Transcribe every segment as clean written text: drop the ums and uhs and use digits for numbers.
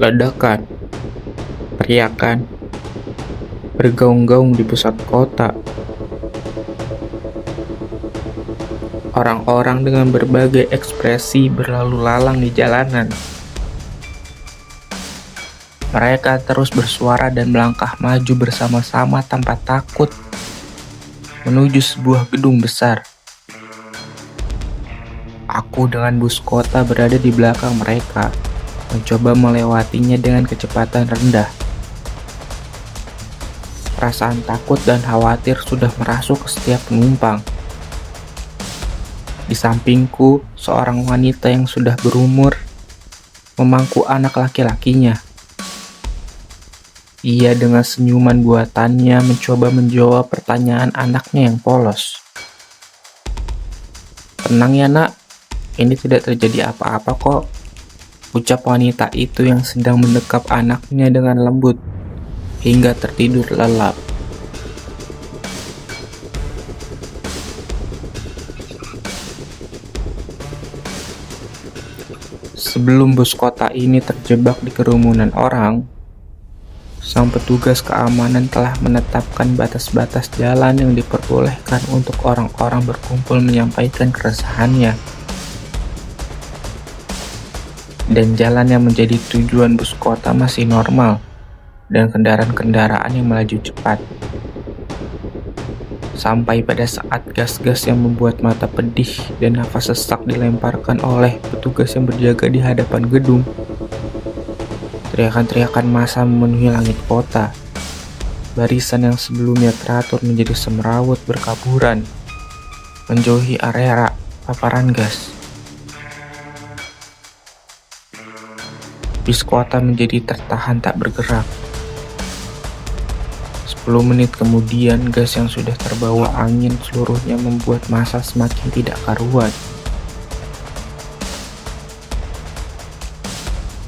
Ledakan, teriakan, bergaung-gaung di pusat kota. Orang-orang dengan berbagai ekspresi berlalu lalang di jalanan. Mereka terus bersuara dan melangkah maju bersama-sama tanpa takut menuju sebuah gedung besar. Aku dengan bus kota berada di belakang mereka, mencoba melewatinya dengan kecepatan rendah. Perasaan takut dan khawatir sudah merasuk ke setiap penumpang. Di sampingku, seorang wanita yang sudah berumur memangku anak laki-lakinya. Ia dengan senyuman buatannya mencoba menjawab pertanyaan anaknya yang polos. "Tenang ya nak, ini tidak terjadi apa-apa kok," ucap wanita itu yang sedang mendekap anaknya dengan lembut hingga tertidur lelap. Sebelum bus kota ini terjebak di kerumunan orang, sang petugas keamanan telah menetapkan batas-batas jalan yang diperbolehkan untuk orang-orang berkumpul menyampaikan keresahannya. Dan jalan yang menjadi tujuan bus kota masih normal, dan kendaraan-kendaraan yang melaju cepat. Sampai pada saat gas-gas yang membuat mata pedih dan nafas sesak dilemparkan oleh petugas yang berjaga di hadapan gedung. Teriakan-teriakan massa memenuhi langit kota. Barisan yang sebelumnya teratur menjadi semrawut berkaburan, menjauhi area paparan gas. Bis kota menjadi tertahan tak bergerak. 10 menit kemudian, gas yang sudah terbawa angin seluruhnya membuat massa semakin tidak karuan.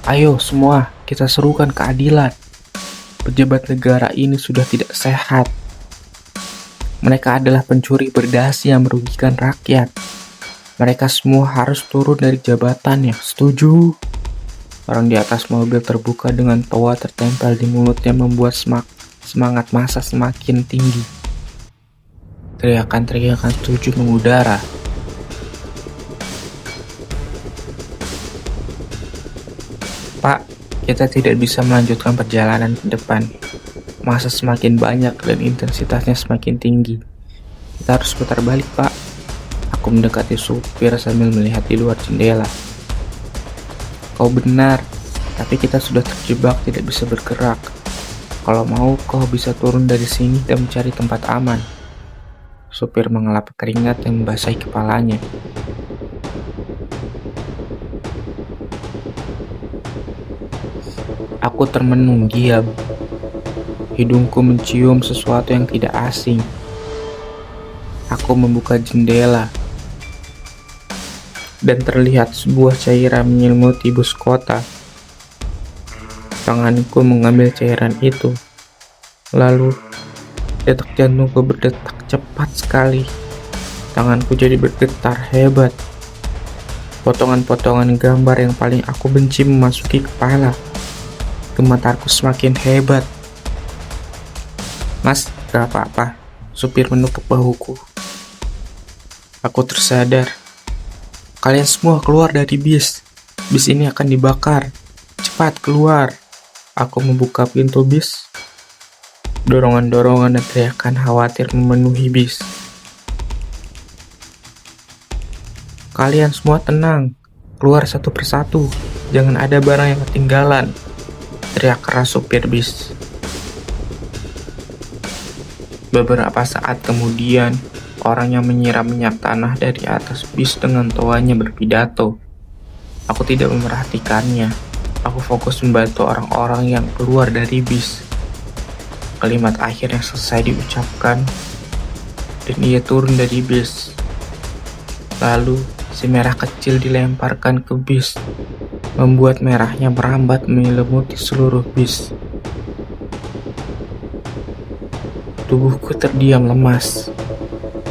"Ayo semua, kita serukan keadilan. Pejabat negara ini sudah tidak sehat. Mereka adalah pencuri berdasi yang merugikan rakyat. Mereka semua harus turun dari jabatannya. Setuju?" Orang di atas mobil terbuka dengan toa tertempel di mulutnya membuat semangat massa semakin tinggi. Teriakan-teriakan setuju mengudara. "Pak, kita tidak bisa melanjutkan perjalanan ke depan. Massa semakin banyak dan intensitasnya semakin tinggi. Kita harus putar balik, Pak." Aku mendekati supir sambil melihat di luar jendela. "Kau benar, tapi kita sudah terjebak tidak bisa bergerak. Kalau mau, kau bisa turun dari sini dan mencari tempat aman." Supir mengelap keringat yang membasahi kepalanya. Aku termenung diam. Hidungku mencium sesuatu yang tidak asing. Aku membuka jendela, dan terlihat sebuah cairan menyelimuti bus kota. Tanganku mengambil cairan itu. Lalu, detak jantungku berdetak cepat sekali. Tanganku jadi bergetar hebat. Potongan-potongan gambar yang paling aku benci memasuki kepala. Gemetarku semakin hebat. "Mas, gak apa-apa," supir menepuk bahuku. Aku tersadar. "Kalian semua keluar dari bis. Bis ini akan dibakar. Cepat keluar." Aku membuka pintu bis. Dorongan-dorongan dan teriakan khawatir memenuhi bis. "Kalian semua tenang. Keluar satu persatu. Jangan ada barang yang ketinggalan," teriak keras supir bis. Beberapa saat kemudian, orang yang menyiram minyak tanah dari atas bis dengan toanya berpidato. Aku tidak memerhatikannya. Aku fokus membantu orang-orang yang keluar dari bis. Kalimat akhir yang selesai diucapkan, dan ia turun dari bis. Lalu, si merah kecil dilemparkan ke bis, membuat merahnya merambat menyelimuti seluruh bis. Tubuhku terdiam lemas.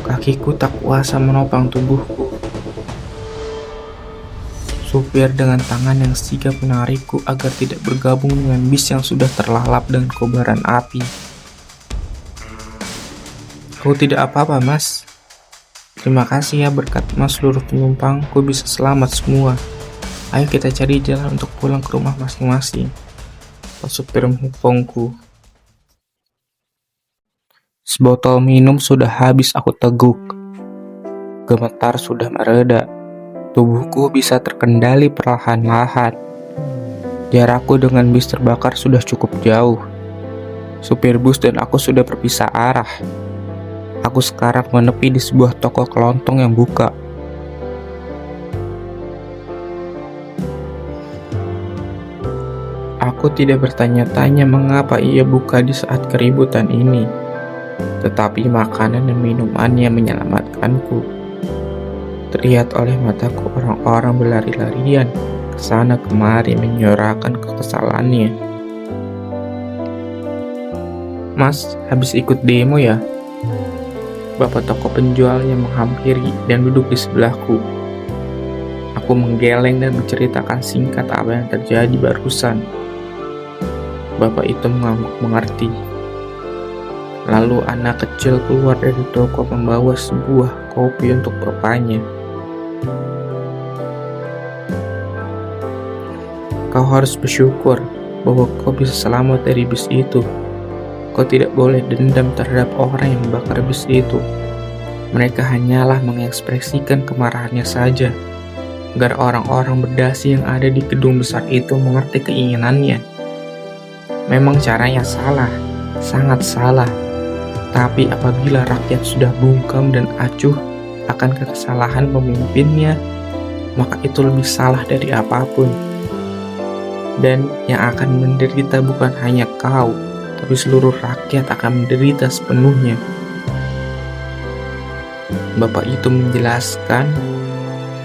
Kakiku tak kuasa menopang tubuhku. Supir dengan tangan yang sigap menarikku agar tidak bergabung dengan bis yang sudah terlalap dengan kobaran api. "Kau tidak apa-apa, Mas?" "Terima kasih ya, berkat Mas seluruh penumpangku bisa selamat semua. Ayo kita cari jalan untuk pulang ke rumah masing-masing," kata supir menghukumku. Sebotol minum sudah habis aku teguk. Gemetar sudah mereda. Tubuhku bisa terkendali perlahan-lahan. Jarakku dengan bis terbakar sudah cukup jauh. Supir bus dan aku sudah berpisah arah. Aku sekarang menepi di sebuah toko kelontong yang buka. Aku tidak bertanya-tanya mengapa ia buka di saat keributan ini, tetapi makanan dan minumannya menyelamatkanku. Terlihat oleh mataku orang-orang berlari-larian ke sana kemari menyuarakan kekesalannya. "Mas, habis ikut demo ya?" Bapak toko penjualnya menghampiri dan duduk di sebelahku. Aku menggeleng dan menceritakan singkat apa yang terjadi barusan. Bapak itu mengangguk mengerti. Lalu anak kecil keluar dari toko membawa sebuah kopi untuk bapaknya. "Kau harus bersyukur bahwa kau bisa selamat dari bis itu. Kau tidak boleh dendam terhadap orang yang membakar bis itu. Mereka hanyalah mengekspresikan kemarahannya saja, agar orang-orang berdasi yang ada di gedung besar itu mengerti keinginannya. Memang caranya salah, sangat salah. Tapi apabila rakyat sudah bungkam dan acuh akan kesalahan pemimpinnya, maka itu lebih salah dari apapun. Dan yang akan menderita bukan hanya kau, tapi seluruh rakyat akan menderita sepenuhnya." Bapak itu menjelaskan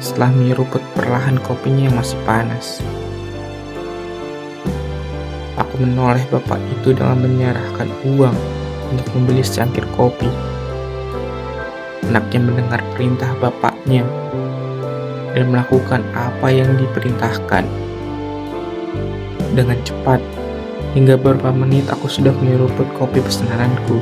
setelah menyeruput perlahan kopinya yang masih panas. Aku menoleh bapak itu dengan menyerahkan uang untuk membeli secangkir kopi. Anaknya mendengar perintah bapaknya dan melakukan apa yang diperintahkan. Dengan cepat, hingga beberapa menit aku sudah menyeruput kopi pesananku.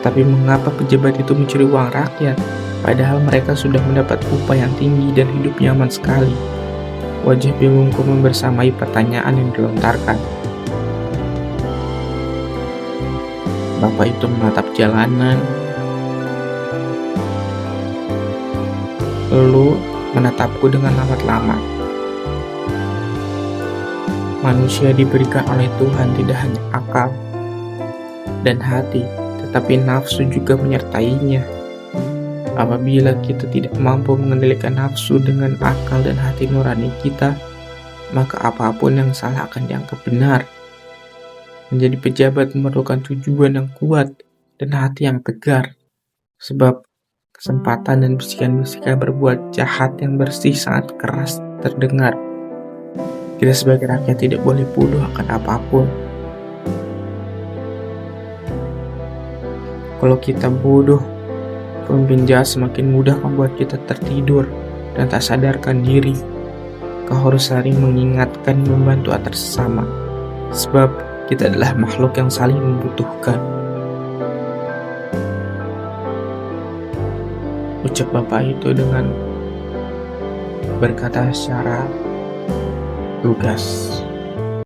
Tapi mengapa pejabat itu mencuri uang rakyat, padahal mereka sudah mendapat upah yang tinggi dan hidup nyaman sekali? Wajah bingungku membersamai pertanyaan yang dilontarkan. Bapak itu menatap jalanan, lalu menatapku dengan lamat-lamat. Manusia diberikan oleh Tuhan tidak hanya akal dan hati, tetapi nafsu juga menyertainya. Apabila kita tidak mampu mengendalikan nafsu dengan akal dan hati nurani kita, maka apapun yang salah akan dianggap benar. Menjadi pejabat memerlukan tujuan yang kuat dan hati yang tegar, sebab kesempatan dan bisikan-bisikan berbuat jahat yang bersih sangat keras terdengar. Kita sebagai rakyat tidak boleh bodoh akan apapun. Kalau kita bodoh, pemimpin jahat semakin mudah membuat kita tertidur dan tak sadarkan diri. Kau harus saling mengingatkan dan membantu antar sesama, sebab kita adalah makhluk yang saling membutuhkan. Ucap bapak itu dengan berkata secara lugas.